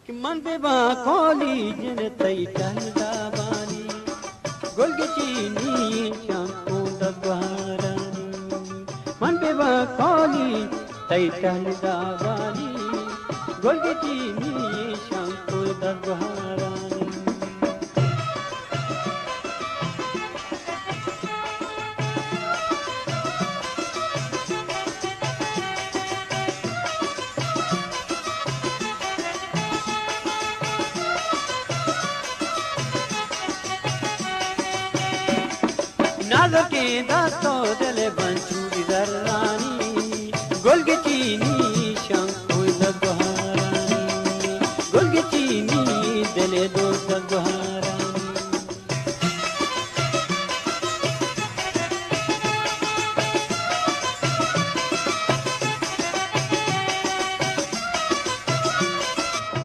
कि मन पे बा खोली जन तई टंदावानी गोलगे चीनी शांको दगवारानी मन पे बा खोली तई टंदावानी गोलगे चीनी शांको दगवारानी नाज़के दातो दले बंचूरी दर्रानी गोलगे चीनी शंको दगवारानी गोलगे चीनी दले दो दगवारानी